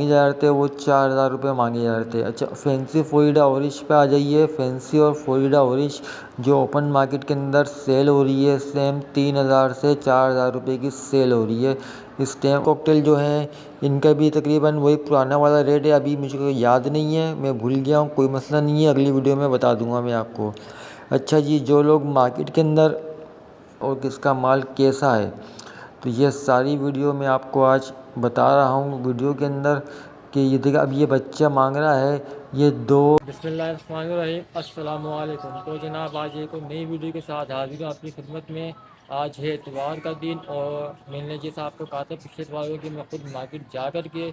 जा रहे थे वो 4,000 रुपये मांगे जा रहे थे। अच्छा, फैंसी फ्लोरिडा ओरिश पे आ जाइए। फैंसी और फ्लोरिडा ओरिश जो ओपन मार्केट के अंदर सेल हो रही है, सेम 3,000 से 4,000 रुपये की सेल हो रही है। इस टाइम कॉकटेल जो है इनका भी तकरीबन वही पुराना वाला रेट है। अभी मुझे याद नहीं है, मैं भूल गया हूँ, कोई मसला नहीं है, अगली वीडियो में बता दूंगा मैं आपको। अच्छा जी, जो लोग मार्केट के अंदर और किसका माल कैसा है, तो ये सारी वीडियो मैं आपको आज बता रहा हूँ वीडियो के अंदर कि ये देखिए, अब ये बच्चा मांग रहा है ये दो। बिस्मिल्लाहिर्रहमानिर्रहीम, अस्सलाम वालेकुम। तो जनाब, आज एक नई वीडियो के साथ हाजिर हूँ आपकी खिदमत में। आज है इतवार का दिन और मैंने जैसा आपको कहा था पिछले इतवार को कि मैं खुद मार्केट जा कर के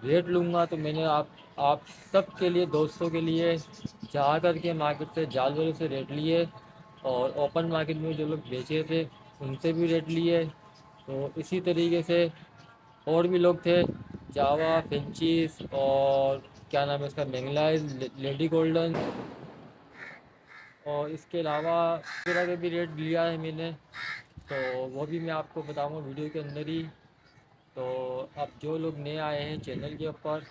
रेट लूँगा, तो मैंने आप सब के लिए, दोस्तों के लिए जा कर के मार्केट से जाल वालों से रेट लिए और ओपन मार्केट में जो लोग बेचे थे उनसे भी रेट लिए। तो इसी तरीके से और भी लोग थे, जावा, फिंचीस और क्या नाम है इसका, मैंगलाइज, लेडी गोल्डन और इसके अलावा तरह के भी रेट लिया है मैंने, तो वो भी मैं आपको बताऊंगा वीडियो के अंदर ही। तो अब जो लोग नए आए हैं चैनल के ऊपर,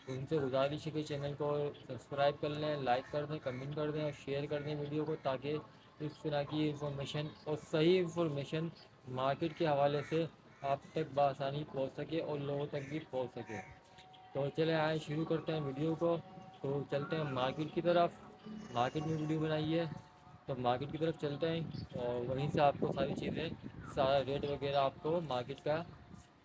उनसे गुजारिश है कि चैनल को सब्सक्राइब कर लें, लाइक कर दें, कमेंट कर दें और शेयर कर दें वीडियो को, ताकि इस तरह की इंफॉर्मेशन और सही इंफॉर्मेशन मार्केट के हवाले से आप तक बआसानी पहुँच सके और लोगों तक भी पहुँच सके। तो चले आए, शुरू करते हैं वीडियो को। तो चलते हैं मार्केट की तरफ। मार्केट में वीडियो बनाई है तो मार्केट की तरफ चलते हैं और वहीं से आपको सारी चीज़ें, सारा रेट वगैरह आपको मार्केट का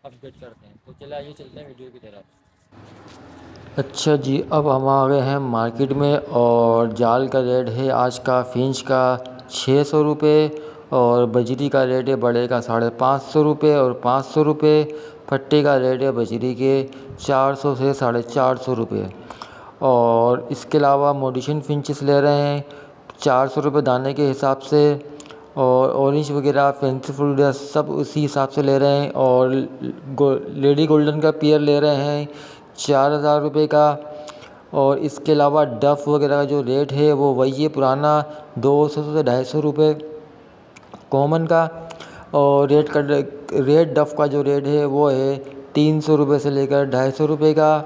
अपडेट करते हैं। तो चले आइए, चलते हैं वीडियो की तरफ। अच्छा जी, अब हम आ गए हैं मार्केट में और जाल का रेट है आज का फिंच का 600 रुपये और बजरी का रेट है बड़े का 550 रुपये और 500 रुपये। फट्टे का रेट है बजरी के 400 से 450 रुपये। और इसके अलावा मोडिशन फिंचेस ले रहे हैं 400 रुपये दाने के हिसाब से, और ऑरेंज वगैरह फैंसी फ्रूट सब उसी हिसाब से ले रहे हैं। और लेडी गोल्डन का पेयर ले रहे हैं 4,000 रुपये का। और इसके अलावा डफ़ वगैरह का जो रेट है वो वही है पुराना, 200 से 250 रुपये कॉमन का। और रेट डफ़ का जो रेट है वो है 300 रुपये से लेकर 250 रुपये का।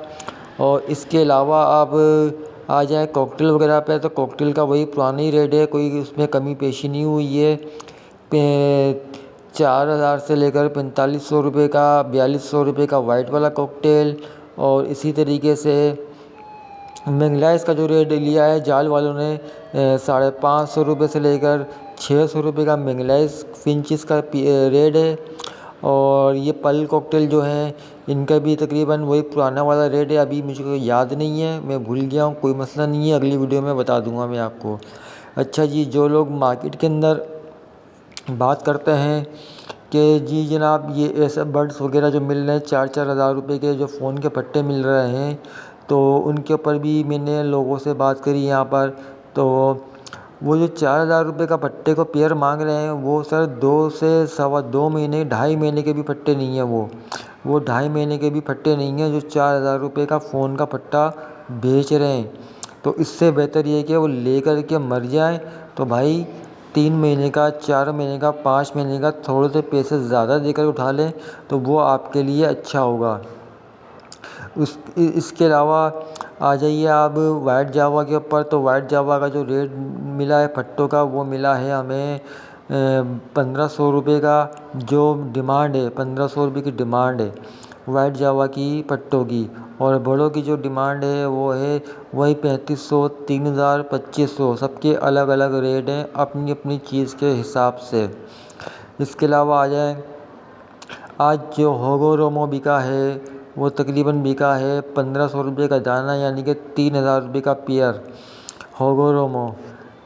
और इसके अलावा अब आ जाए कॉकटेल वगैरह पे, तो कॉकटेल का वही पुराना ही रेट है, कोई उसमें कमी पेशी नहीं हुई है। 4,000 से लेकर 4,500 रुपये का, 4,200 रुपये का वाइट वाला कॉकटेल। और इसी तरीके से मैंगलाइज का जो रेट लिया है जाल वालों ने 550 रुपये से लेकर 600 रुपये का मैंगलाइज फिंचिस का रेट है। और ये पल कॉकटेल जो हैं इनका भी तकरीबन वही पुराना वाला रेट है। अभी मुझे याद नहीं है, मैं भूल गया हूँ, कोई मसला नहीं है, अगली वीडियो में बता दूंगा मैं आपको। अच्छा जी, जो लोग मार्केट के अंदर बात करते हैं कि जी जनाब ये ऐसे बड्स वगैरह जो मिल रहे हैं 4,000-4,000 रुपये के, जो फ़ोन के पट्टे मिल रहे हैं, तो उनके ऊपर भी मैंने लोगों से बात करी यहाँ पर। तो वो जो 4,000 रुपये का पट्टे को पेयर मांग रहे हैं वो सर 2 से सवा 2 महीने, 2.5 महीने के भी पट्टे नहीं हैं। वो 2.5 महीने के भी पट्टे नहीं हैं जो 4,000 रुपये का फ़ोन का पट्टा बेच रहे हैं। तो इससे बेहतर ये है कि वो ले कर के मर जाएं। तो भाई 3 महीने का, 4 महीने का, 5 महीने का थोड़े से पैसे ज़्यादा देकर उठा लें तो वो आपके लिए अच्छा होगा। इसके अलावा आ जाइए आप वाइट जावा के ऊपर। तो वाइट जावा का जो रेट मिला है फट्टों का वो मिला है हमें 1,500 रुपये का। जो डिमांड है 1,500 रुपये की डिमांड है वाइट जावा की पट्टों की। और बड़ों की जो डिमांड है वो है वही 3,500, 3,000, 2,500, सबके अलग अलग रेट हैं अपनी अपनी चीज़ के हिसाब से। इसके अलावा आ जाए, आज जो होगो रोमो बिका है वो तकरीबन बिका है 1,500 रुपये का दाना, यानी कि 3,000 रुपये का पेयर होगो रोमो।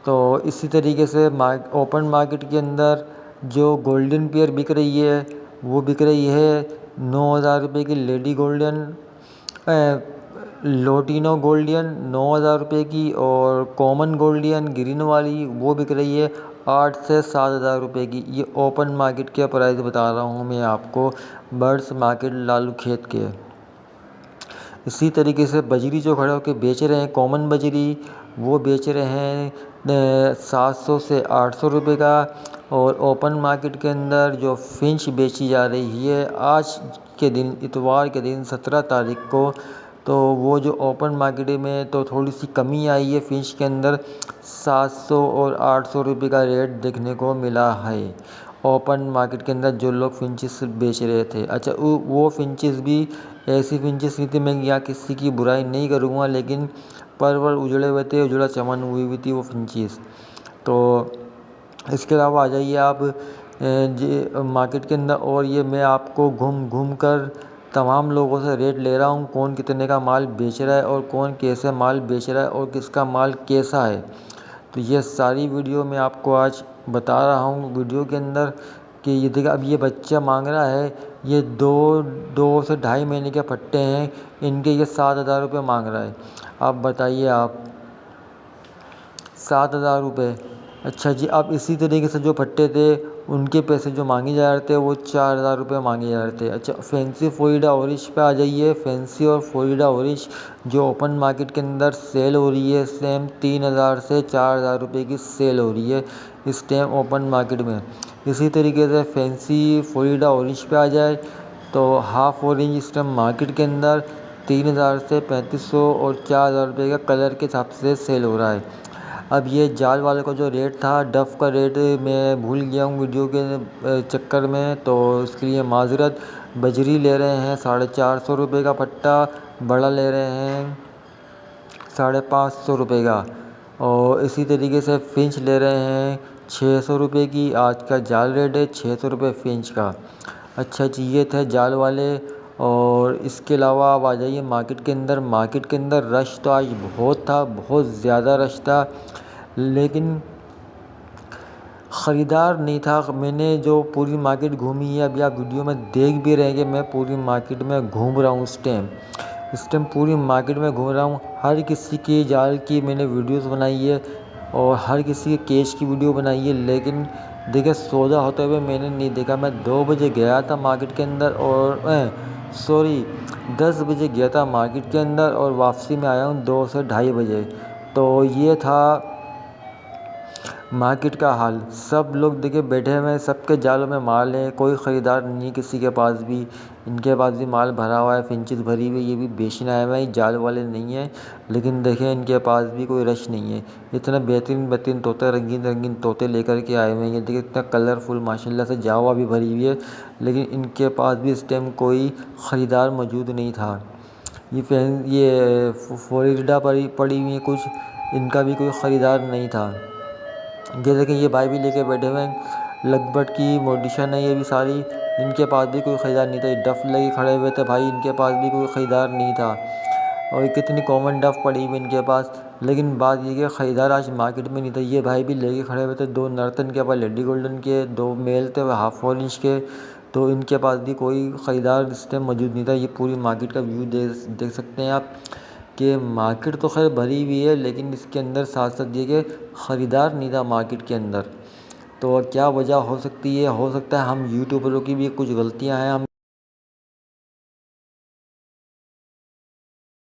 तो इसी तरीके से ओपन मार्केट के अंदर जो गोल्डन पेयर बिक रही है वो बिक रही है 9,000 रुपये की लेडी गोल्डन, लोटिनो गोल्डियन 9,000 रुपये की। और कॉमन गोल्डियन ग्रीन वाली वो बिक रही है 8 से 7,000 रुपये की। ये ओपन मार्केट के प्राइस बता रहा हूँ मैं आपको, बर्ड्स मार्केट लालू खेत के। इसी तरीके से बजरी जो खड़े होकर बेच रहे हैं, कॉमन बजरी वो बेच रहे हैं 700 से 800 रुपये का। और ओपन मार्केट के अंदर जो फिंच बेची जा रही है आज के दिन, इतवार के दिन 17 तारीख को, तो वो जो ओपन मार्केट में तो थोड़ी सी कमी आई है। फिंच के अंदर 700 और 800 रुपये का रेट देखने को मिला है ओपन मार्केट के अंदर जो लोग फिंचेस बेच रहे थे। अच्छा, वो फिंचेस भी ऐसी फिंचेस नहीं थी, मैं यहाँ किसी की बुराई नहीं करूँगा, लेकिन पर उजड़े हुए थे, उजड़ा चमन हुई हुई थी वो फिंचेस। तो इसके अलावा आ जाइए आप जी मार्केट के अंदर, और ये मैं आपको घूम घूम कर तमाम लोगों से रेट ले रहा हूँ, कौन कितने का माल बेच रहा है और कौन कैसे माल बेच रहा है और किसका माल कैसा है। तो ये सारी वीडियो मैं आपको आज बता रहा हूँ वीडियो के अंदर कि ये देखिए, अब ये बच्चा मांग रहा है, ये दो से 2.5 महीने के फट्टे हैं, इनके ये 7,000 रुपये मांग रहा है। आप बताइए, आप 7,000 रुपये। अच्छा जी, अब इसी तरीके से जो फट्टे थे उनके पैसे जो मांगे जा रहे थे वो 4,000 रुपये मांगे जा रहे थे। अच्छा, फैंसी फ्लोरिडा ऑरेंज पे आ जाइए। फैंसी और फ्लोरिडा ऑरेंज जो ओपन मार्केट के अंदर सेल हो रही है, सेम 3,000 से 4,000 रुपये की सेल हो रही है इस टाइम ओपन मार्केट में। इसी तरीके से फैंसी फ्लोरिडा ऑरेंज पे आ जाए तो हाफ़ ऑरेंज इस टाइम मार्केट के अंदर 3,000 से 3,500 और 4,000 रुपये का कलर के हिसाब से सेल हो रहा है। अब ये जाल वाले का जो रेट था, डफ़ का रेट मैं भूल गया हूँ वीडियो के चक्कर में, तो इसके लिए माज़रत। बजरी ले रहे हैं 450 रुपये का पट्टा, बड़ा ले रहे हैं 550 रुपये का, और इसी तरीके से फिंच ले रहे हैं 600 रुपये की। आज का जाल रेट है 600 रुपये फिंच का। अच्छा जी, ये थे जाल वाले। और इसके अलावा आप आ जाइए मार्केट के अंदर। मार्केट के अंदर रश तो आज बहुत था, बहुत ज़्यादा रश था, लेकिन ख़रीदार नहीं था। मैंने जो पूरी मार्केट घूमी है, अभी आप वीडियो में देख भी रहे हैं कि मैं पूरी मार्केट में घूम रहा हूँ इस टाइम पूरी मार्केट में घूम रहा हूँ। हर किसी के जाल की मैंने वीडियोस बनाई है और हर किसी के केज की वीडियो बनाई है, लेकिन देखिए सौदा होते हुए मैंने नहीं देखा। मैं 2 बजे गया था मार्केट के अंदर, और 10 बजे गया था मार्केट के अंदर और वापसी में आया हूँ 2 से 2:30 बजे। तो ये था मार्केट का हाल। सब लोग देखिए बैठे हुए हैं, सबके जालों में माल है, कोई ख़रीदार नहीं है किसी के पास भी। इनके पास भी माल भरा हुआ है, फिंचेस भरी हुई, ये भी बेचने आए हुए हैं, जाल वाले नहीं हैं। लेकिन देखें इनके पास भी कोई रश नहीं है। इतना बेहतरीन बेहतरीन तोते, रंगीन रंगीन तोते लेकर के आए हुए हैं। ये देखिए इतना कलरफुल माशाल्लाह से जावा भी भरी हुई है, लेकिन इनके पास भी इस टाइम कोई ख़रीदार मौजूद नहीं था। ये फ्लोरिडा पड़ी हुई है कुछ, इनका भी कोई ख़रीदार नहीं था। ये देखें, ये भाई भी लेके बैठे हुए हैं, लगभग की मोडिशन है ये भी सारी, इनके पास भी कोई ख़रीदार नहीं था। ये डफ़ लेके खड़े हुए थे भाई, इनके पास भी कोई ख़रीदार नहीं था। और कितनी कॉमन डफ़ पड़ी हुई इनके पास, लेकिन बात ये कि ख़रीदार आज मार्केट में नहीं था। ये भाई भी लेके खड़े हुए थे, 2 नर्तन के पास, लेडी गोल्डन के 2 मेल थे, हाफ़ ऑरेंज के, तो इनके पास भी कोई ख़रीदार इस टाइम मौजूद नहीं था। ये पूरी मार्केट का व्यू देख सकते हैं आप कि मार्केट तो खैर भरी हुई है, लेकिन इसके अंदर साथ साथ ये कि ख़रीदार नहीं था मार्केट के अंदर। तो क्या वजह हो सकती है? हो सकता है हम यूट्यूबरों की भी कुछ गलतियां हैं, हम